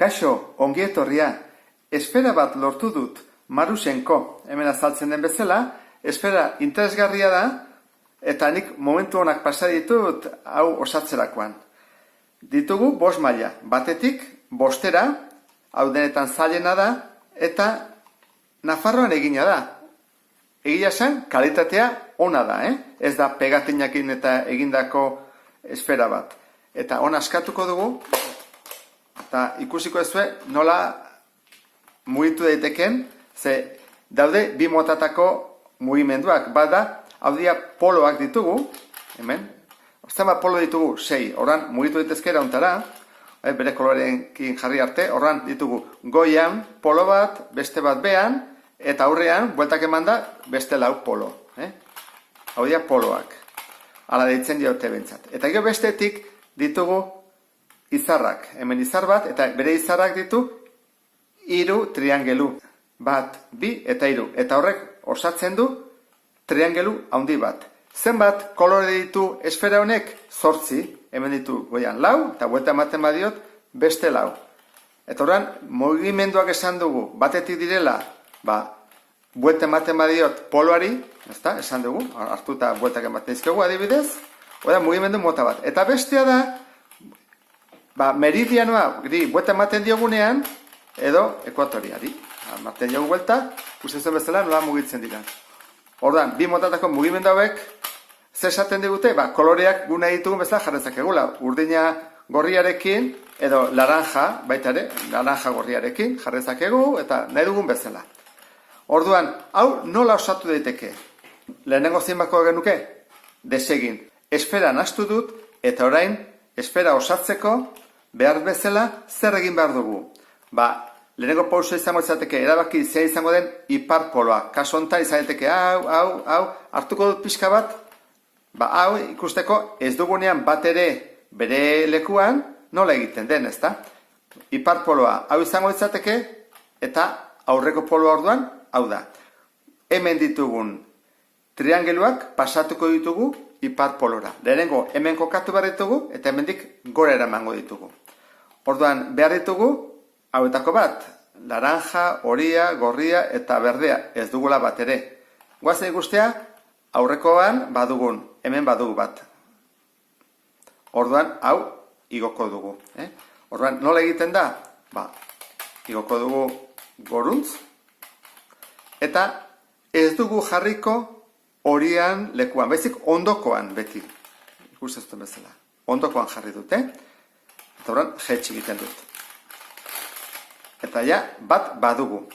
Kaixo, ongi etorria, esfera bat lortu dut, Marusenko, hemen azaltzen den bezala, esfera interesgarria da, eta nik momentu honak pasa ditut, hau osatzerakoan. Ditugu 5 maila, batetik 5era, hau denetan zailena da, eta Nafarroan egina da. Egia esan, kalitatea ona da, ez da pegatinakin eta egindako esfera bat. Eta ona askatuko dugu, eta ikusiko ezue nola mugitu daiteken, ze daude 2 motatako mugimenduak. Bada, hau dira poloak ditugu, hemen, zenbat polo ditugu 6, horran mugitu daitezkera ontara, bere koloreekin jarri arte, horran ditugu goian polo bat, beste bat behan, eta aurrean, bueltak eman da, beste 4 polo. Hau dira poloak, ala deitzen diote bentsat. Eta gero bestetik ditugu izarrak, hemen izar bat, eta bere izarrak ditu 3 triangelu. 1, 2 eta 3. Eta horrek osatzen du triangelu handi bat. Zenbat kolore ditu esfera honek? 8, hemen ditu goian 4, eta buelta ematen badiot beste 4. Eta horren, mugimenduak esan dugu, batetik direla, buelta ematen badiot poloari, esan dugu, hartuta bueltak ematen izkegu adibidez, oda mugimendu mota bat. Eta bestea da, meridianoa, buelta ematen diogunean, edo ekuatoriari. Ematen diogu buelta, ustezen bezala nola mugitzen dira. Ordan, 2 motatako mugimendu hauek, zer esaten digute? Koloreak guna ditugun bezala jarretzak egula. Urdina gorriarekin, edo laranja, baita ere, laranja gorriarekin jarretzak egu, eta nahi dugun bezala. Orduan, hau nola osatu daiteke? Lehenengo zinbako genuke? Desegin. Esfera nahastu dut, eta orain, esfera osatzeko, behar bezala, zer egin behar dugu? Lehenengo pauso izango izateke, erabaki zein izango den iparpoloa. Kaso honetan izan daiteke, hau, hartuko dut pixka bat, hau ikusteko ez dugunean bat ere bere lekuan nola egiten den, ezta? Iparpoloa, hau izango izateke, eta aurreko poloa orduan, hau da. Hemen ditugun triangeluak pasatuko ditugu iparpolora. Lehenengo hemen kokatu behar ditugu, eta hemendik gora eramango ditugu. Orduan, behar ditugu, hauetako bat, laranja, horia, gorria eta berdea, ez dugula bat ere. Guazen ikustea, aurrekoan badugun, hemen badugu bat. Orduan, hau, igoko dugu. Orduan, nola egiten da? Igoko dugu goruntz, eta ez dugu jarriko horian lekuan, baizik ondokoan beti. Ikusten bezala. Ondokoan jarri dut, Eta orduan, jetxi egiten dut. Eta bat badugu.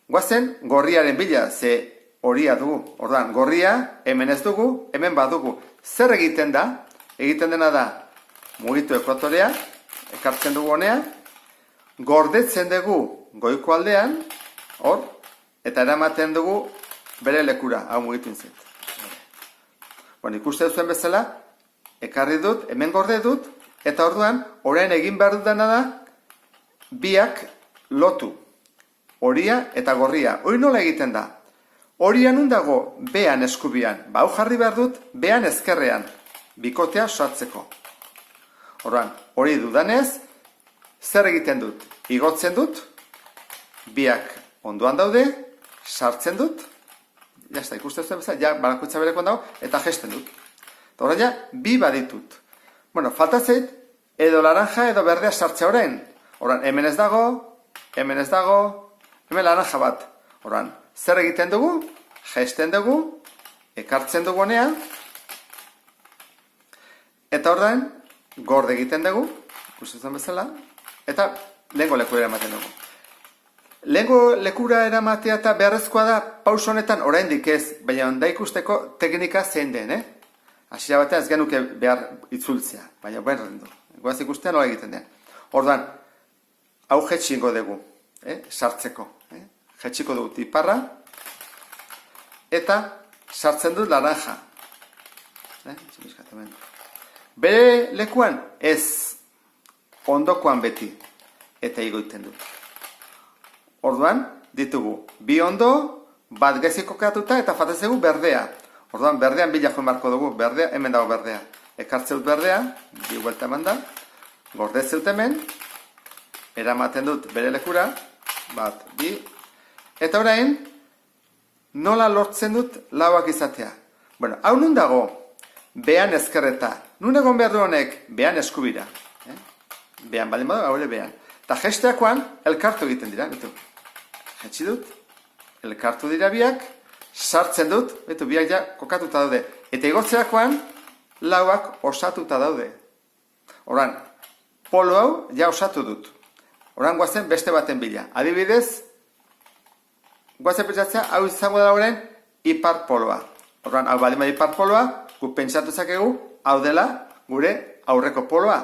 Guazen gorriaren bila, ze horia dugu. Orduan, gorria hemen ez dugu, hemen badugu. Zer egiten da? Egiten dena da, mugitu ekuatorea, ekartzen dugu honea, gordetzen dugu goiko aldean, hor, eta eramaten dugu bere lekura, hau mugitu inzit. Ikuste duzuen bezala, ekarri dut, hemen gorde dut, eta orduan, orain egin behar dut dena da, biak lotu, horia eta gorria. Hori nola egiten da? Horia nun dago behan eskubian. Hau jarri behar dut behan ezkerrean. Bikotea soatzeko. Orduan, hori dudanez, zer egiten dut? Igotzen dut, biak ondoan daude, sartzen dut, jazta, ikusten zuen bezala, barakutza berekoan dago, eta gesten dut. Horren bi baditut. Falta zait, edo laranja edo berdea sartzea orain. Orduan, hemen ez dago, hemen laranja bat. Orduan, zer egiten dugu? Gesten dugu, ekartzen dugu honea, eta orduan, gorde egiten dugu, ikusten bezala, eta lehengo lekura eramaten dugu. Lehengo lekura eramatea eta beharrezkoa da, pauso honetan oraindik ez, baina da ikusteko teknika zein den, Hasiera batean ez genuke behar itzultzea, baina berren du. Goaz ikustean nola egiten den. Orduan, hau jetxingo dugu, sartzeko. Jetxiko dugu iparra, eta sartzen dut laranja. Bere lekuan ez ondokoan beti, eta igoiten dut. Orduan, ditugu, 2 ondo, bat gezik kokatuta, eta fatezegu berdea. Orduan, berdean bila joan barko dugu, berdea, hemen dago berdea. Ekartze dut berdea, 2 buelta eman da, gordetze dut hemen, eramaten dut bere lekura, bat, bi, eta orain, nola lortzen dut lauak izatea. Bueno, hau nun dago, behan ezkerreta. Nun egon behar du honek, behan eskubira. Behan baldin badu, hau ere behan. Eta gesteakoan, elkartu egiten dira, betu. Jetsi dut, elkartu dira biak, sartzen dut, betu, biak ja kokatuta daude. Eta igotzerakoan, lauak osatuta daude. Horan, polo hau ja osatu dut. Horan guazen beste baten bila. Adibidez, guazen pentsatzea, hau izango da horren ipar poloa. Horan, hau baldin badu ipar poloa, gu pentsatu zakegu, hau dela gure aurreko poloa.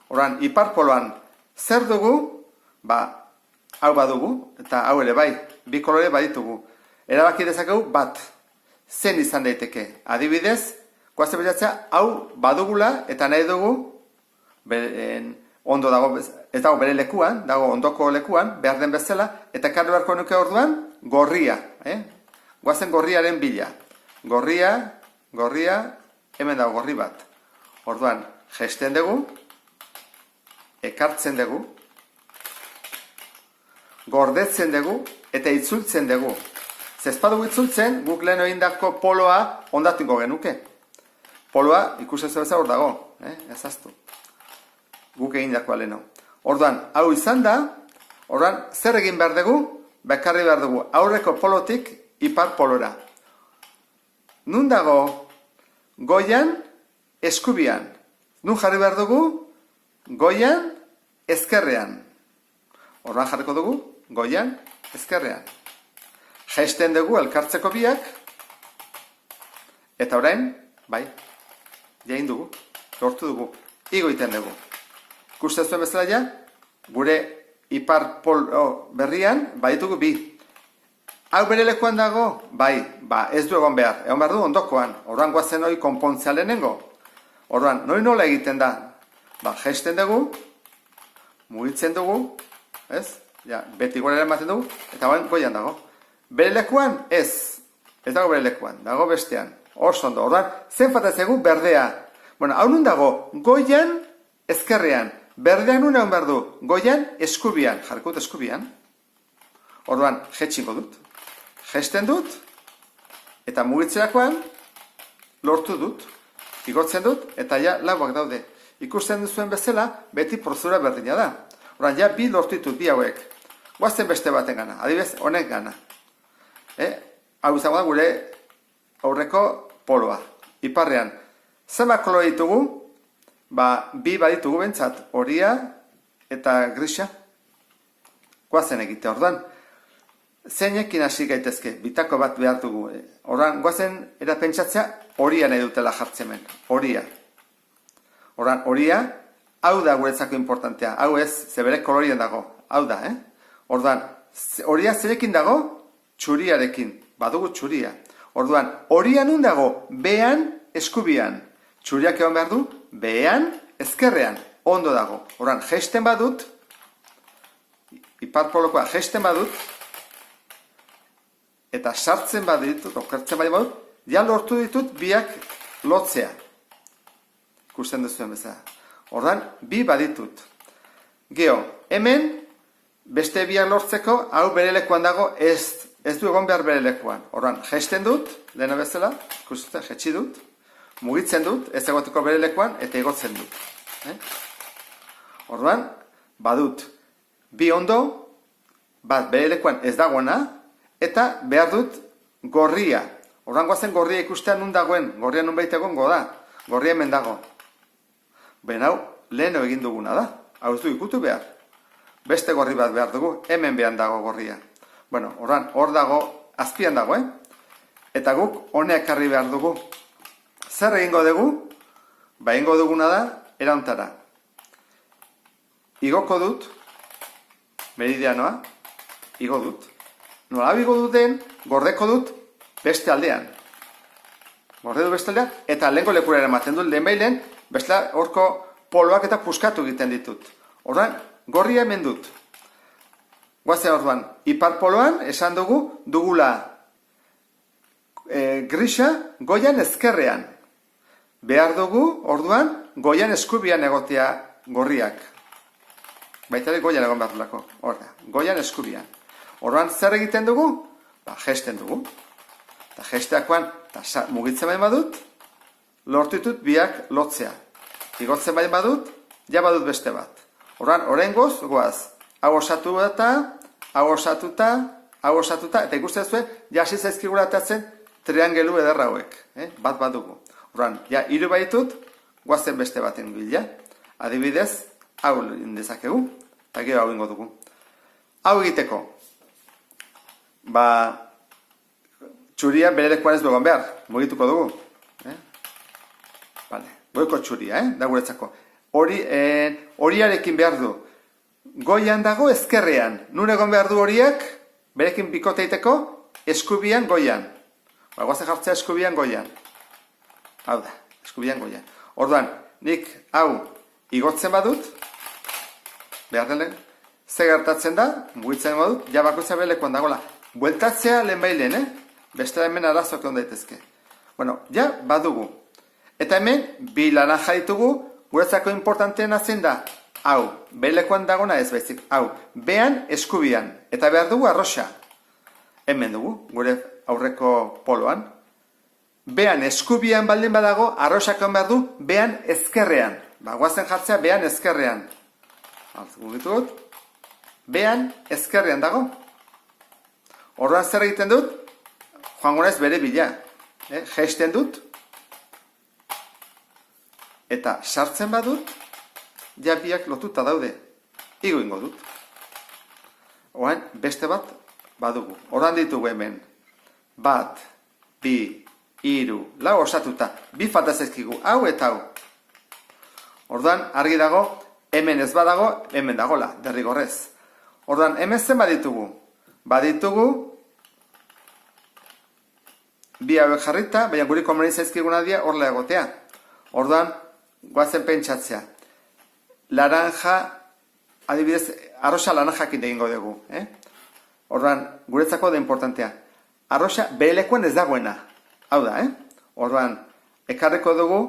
Horan, ipar poloan zer dugu, ba, hau badugu, eta hau ere bai, bi kolore baditugu. Erabaki dezakegu bat, zen izan daiteke. Adibidez, guazen pentsatzea, hau badugula eta nahi dugu, ondo dago, ez dago bere lekuan, dago ondoko lekuan, behar den bezala, eta karri beharko nuke orduan, gorria. Guazen gorriaren bila. Gorria, hemen dago gorri bat. Orduan, jesten dugu, ekartzen dugu, gordetzen dugu, eta itzultzen dugu. Zezpadugu itzultzen, guk lehen egindako poloa ondatuko genuke. Poloa, ikusten bezala hor dago, ezaztu. Guk egindakoa leheno. Orduan, hau izan da, orduan, zer egin behar dugu? Bekarri behar dugu, aurreko polotik ipar polora. Nun dago? Goian, eskubian. Nun jarri behar dugu? Goian, ezkerrean. Orduan jarriko dugu, goian, ezkerrean. Jaisten dugu elkartzeko biak, eta orain, bai, jain dugu, lortu dugu, igoiten dugu. Ikusten zuen bezala ja, gure ipar polo berrian, baditugu bi. Hau bere lekuan dago? Bai, ez du egon behar du ondokoan. Orduan guazen hori konpontzea lehenengo. Orduan, nola egiten da? Jaisten dugu, mugitzen dugu, ez? Ja, beti gorera ematen dugu, eta goian dago. Bere lekuan? Ez dago bere lekuan, dago bestean. Oso ondo, orduan, zen fatazegu berdea. Bueno, hau nun dago, goian, ezkerrean. Berdean nun egon behar du, goian, eskubian. Jarkut eskubian. Orduan, jetxingo dut. Jesten dut, eta mugitzerakoan, lortu dut. Igotzen dut, eta ja, lauak daude. Ikusten duzuen bezala, beti prozedura berdina da. Orduan, ja, bi lortu ditut, bi hauek. Guazen beste baten gana, adibidez, honek gana. Hau izango da gure aurreko poloa, iparrean. Zenbat kolore ditugu? Bi baditugu bentsat, horia eta grisa. Guazen egite, orduan. Zeinekin hasi gaitezke, bitako bat behar dugu. Orduan, guazen erapentsatzea, horia nahi dutela jartzemen, horia. Orduan, horia, hau da guretzako importantea, hau ez, zebere kolorien dago, hau da, Orduan, horia zerekin dago? Txuriarekin, badugu txuria. Orduan, horia nun dago? Behan, eskubian. Txuriak egon behar du? Behan, ezkerrean. Ondo dago. Orduan, jesten badut, ipar polokoa jesten badut, eta sartzen baditut, okertzen baditut, ja lortu ditut biak lotzea. Ikusten duzuen bezala. Orduan, bi baditut. Geo, hemen, beste biak lortzeko, hau bere lekuan dago, ez du egon behar bere lekuan. Orduan, jesten dut, lehena bezala, ikusten, jetxi dut, mugitzen dut, ez egoteko bere lekuan, eta igotzen dut. Orduan, badut, bi ondo, bat bere lekuan ez dagoena, eta behar dut gorria. Orduan goazen gorria ikustean nun dagoen, gorria nun baita egongo da, gorria hemen dago. Ben hau, leheno egin duguna da, hau ez du ikutu behar. Beste gorri bat behar dugu, hemen behan dago gorria. Bueno, orduan, hor dago, azpian dago, Eta guk honek ekarri behar dugu. Zer egingo dugu? Egingo duguna da, erauntara. Igoko dut, meridianoa, igo dut. Nola igo duten, gordeko dut, beste aldean. Gorde dut beste aldean, eta lehenko lekura eramaten dut, lehen behilen, bestela horko poloak eta puskatu egiten ditut. Orduan, gorria hemen dut. Guazen orduan, ipar poloan, esan dugula grisa goian ezkerrean. Behar dugu, orduan, goian eskubian egotea gorriak. baita ere goian egon behar duelako. Hor da, goian eskubian. Orduan zer egiten dugu? Jesten dugu. Eta jesteakoan, mugitzen bain badut, lortu ditut biak lotzea. Igotzen bain badut, ja badut beste bat. Orduan, oraingoz, goaz, hau osatuta, eta ikusten zuen, jasi zaizkigura atatzen triangelu eder hauek. Bat badugu. Orduan, ja, hiru baitut, goazen beste baten bila. Adibidez, hau indezakegu, eta gero hau ingo dugu. Hau egiteko, txuria bere lekuan ez dugu behar, mugituko dugu. Goiko txuria, da guretzako. Horiarekin behar du. Goian dago ezkerrean. Nun egon behar du horiak, berekin bikoteiteko, eskubian goian. Goazen jartzea eskubian goian. Hau da, eskubian goian. Orduan, nik hau igotzen badut, behar den, ze gertatzen da, mugitzen badut, ja bakoitza bere lekuan dagoela. Bueltatzea lehen bailen, beste hemen arazoak egon daitezke. Bueno, ja badugu. Eta hemen, bi laranja ditugu, guretzako importanteena zein da, hau, behilekoan dagona ez baizik, hau, behan eskubian, eta behar dugu arroxa. Hemen dugu, gure aurreko poloan. Behan eskubian baldin badago, arroxakon behar du, behan ezkerrean. Guazen jartzea, behan ezkerrean. Gugitut, behan ezkerrean dago. Orduan zer egiten dut, joango naiz bere bila. Jeisten dut, eta sartzen badut, ja biak lotuta daude. Igo ingo dut. Oain, beste bat badugu. Ordan ditugu hemen. 1, 2, 3, 4 osatuta. Bi falta zaizkigu, hau eta hau. Ordan, argi dago, hemen ez badago, hemen dagola, derrigorrez. Ordan, hemen zen baditugu. Baditugu, bi hauek jarrita, baina guri komeni zaizkiguna dira horla egotea. Ordan, goazen pentsatzea. Laranja, adibidez, arroxa laranjakin egingo dugu. Orduan, guretzako da importantea. Arroxa behelekuan ez dagoena. Hau da, Orduan, ekarreko dugu,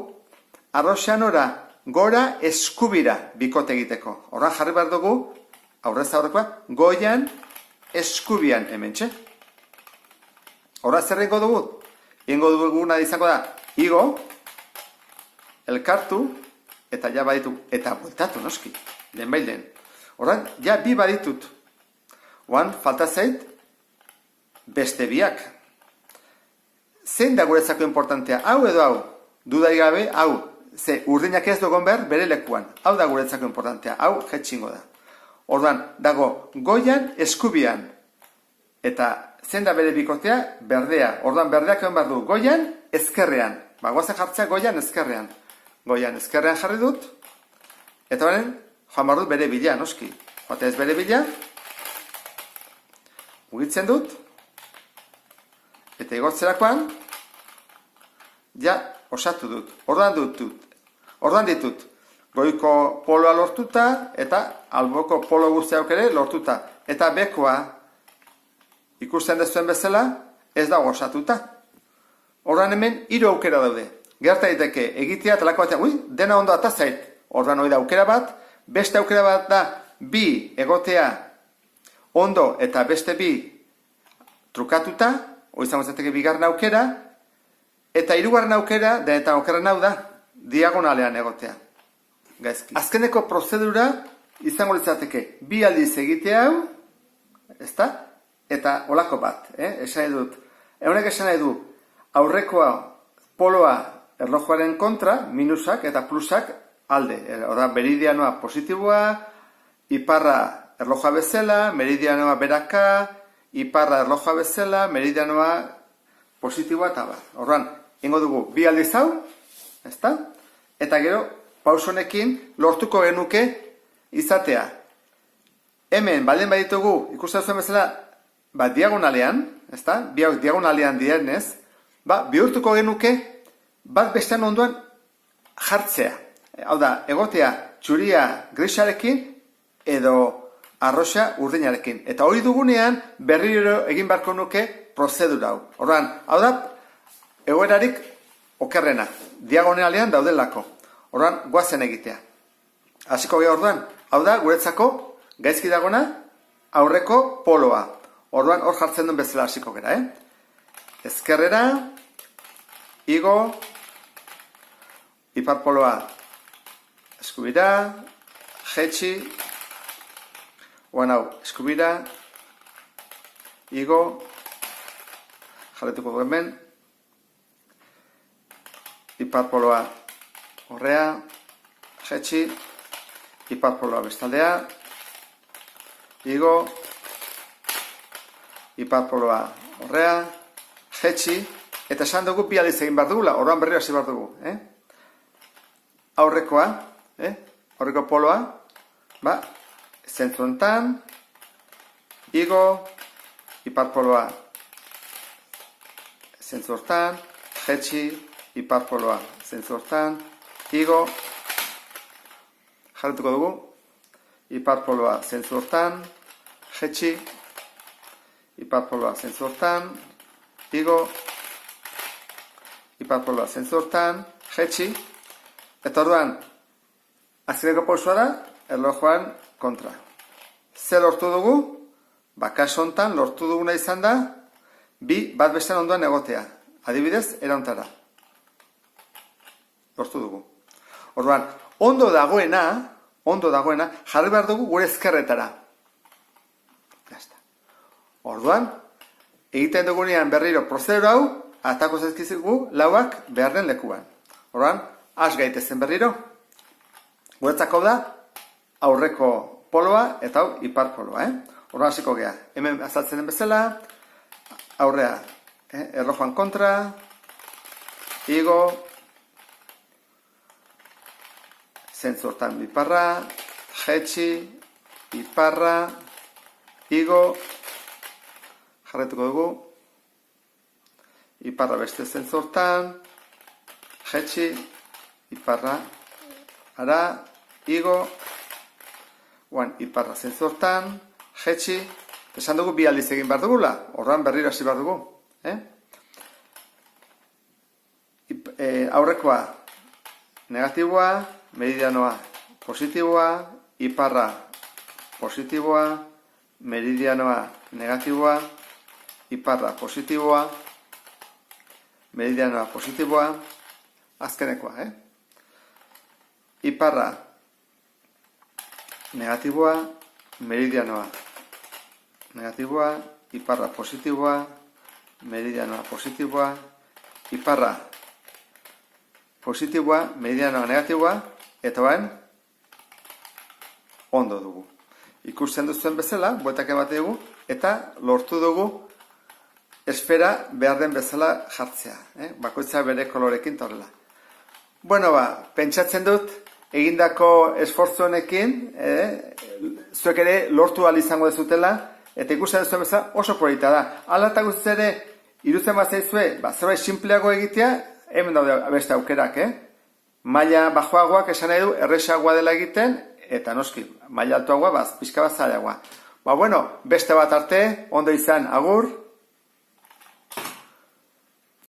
arroxa nora, gora eskubira bikote egiteko. Orduan, jarri behar dugu, aurrez aurrekoa, goian eskubian hementxe. Orduan, zer ingo dugu? Ingo duguna izango da, igo, elkartu, eta ja baditu, eta bueltatu noski, lehen bailen. Orduan, ja bi baditut. Oan, falta zait, beste biak. Zein da guretzako importantea? Hau edo hau? Dudai gabe, hau. Ze, urdinak ez dugon behar, bere lekuan. Hau da guretzako importantea. Hau, jetxingo da. Orduan, dago, goian, eskubian. Eta, zein da bere bikotea? Berdea. Orduan, berdeak egon behar du, goian, ezkerrean. Goazen jartzea, goian, ezkerrean. Goian ezkerrean jarri dut, eta baren, joan behar dut bere bila, noski. Joatea ez bere bila, mugitzen dut, eta igotzerakoan, ja, osatu dut. Ordan ditut, goiko poloa lortuta, eta alboko polo guztiak ere lortuta. Eta bekoa, ikusten dezuen bezala, ez dago osatuta. Ordan hemen, 3 aukera daude. Gerta daiteke egitea talako batean, dena ondo atazait. Orduan hori da aukera bat, beste aukera bat da, 2 egotea ondo eta beste 2 trukatuta, hori izango zateke 2. aukera, eta 3. aukera, eta okerren hau da, diagonalean egotea. Gaizki. Azkeneko prozedura izango litzateke 2 aldiz egitea hau, ezta? Eta olako bat, esan edut. Honek esan nahi du, aurrekoa poloa erlojuaren kontra, minusak eta plusak alde. Oda, meridianoa positiboa, iparra erlojua bezala, meridianoa beraka, iparra erlojua bezala, meridianoa positiboa eta bat. Orduan, ingo dugu, 2 aldiz hau, ezta? Eta gero, pausonekin lortuko genuke izatea. Hemen, baldin baditugu, ikusten zuen bezala, diagonalean, ezta? Biak diagonalean dienez, bihurtuko genuke, bat bestean onduan jartzea. Hau da, egotea txuria grisarekin edo arroxa urdinarekin. Eta hori dugunean berriro egin beharko nuke prozedura hau. Orduan, hau da, egoerarik okerrena. Diagonalean daudelako. Orduan, goazen egitea. Hasiko geha orduan, Hau da, guretzako, gaizki dagona, aurreko poloa. Orduan, hor jartzen duen bezala hasiko gera, Ezkerrera, igo, ipar poloa, eskubira, jetxi, oan hau, eskubira, igo, jarretuko du hemen, ipar poloa, horrea, jetxi, ipar poloa bestaldea, igo, ipar poloa horrea, jetxi, eta esan dugu bi aldiz egin behar dugula, orduan berriro hasi behar dugu. Aurrekoa, aurreko poloa, zentzu hontan, igo, ipar poloa, zentzu hortan, jetxi, ipar poloa, zentzu hortan, igo, jarretuko dugu, ipar poloa zentzu hortan, jetxi, ipar poloa zentzu hortan, igo, ipar poloa zentzu hortan, jetxi, eta orduan, azkeneko pausua da, erlojuan kontra. Zer lortu dugu? Kasu hontan lortu duguna izan da, bi bat bestean ondoan egotea. Adibidez, erauntara. Lortu dugu. Orduan, ondo dagoena, jarri behar dugu gure ezkerretara. Orduan, egiten dugunean berriro prozedura hau, atako zaizkizugu lauak behar den lekuan. Orduan, has gaitezen berriro. Guretzako da, aurreko poloa eta hau ipar poloa. Orduan hasiko gea. Hemen azaltzen den bezala, aurrea, erlojuan kontra, igo, zentzu hortan iparra, jetxi, iparra, igo, jarretuko dugu, iparra beste zentzu hortan, jetxi, iparra, ara, igo, iparra zentzu hortan, jetxi, esan dugu bi aldiz egin behar dugula, orduan berriro hasi behar dugu. Aurrekoa negatiboa, meridianoa positiboa, iparra positiboa, meridianoa negatiboa, iparra positiboa, meridianoa positiboa, azkenekoa, iparra negatiboa, meridianoa negatiboa, iparra positiboa, meridianoa positiboa, iparra positiboa, meridianoa negatiboa, eta bain, ondo dugu. Ikusten duzuen bezala, bueltak ematen dugu, eta lortu dugu esfera behar den bezala jartzea. Bakoitza bere kolorekin torrela. Bueno, pentsatzen dut, egindako esfortzu honekin, zuek ere lortu ahal izango dezutela, eta ikusten duzuen bezala oso polita da. Hala eta guztiz ere, irutzen bat zaizue, zerbait simpleago egitea, hemen daude beste aukerak, Maila bajoagoak esan nahi du erresagoa dela egiten, eta noski, maila altuagoa, pixka bat zailagoa. Beste bat arte, ondo izan, agur.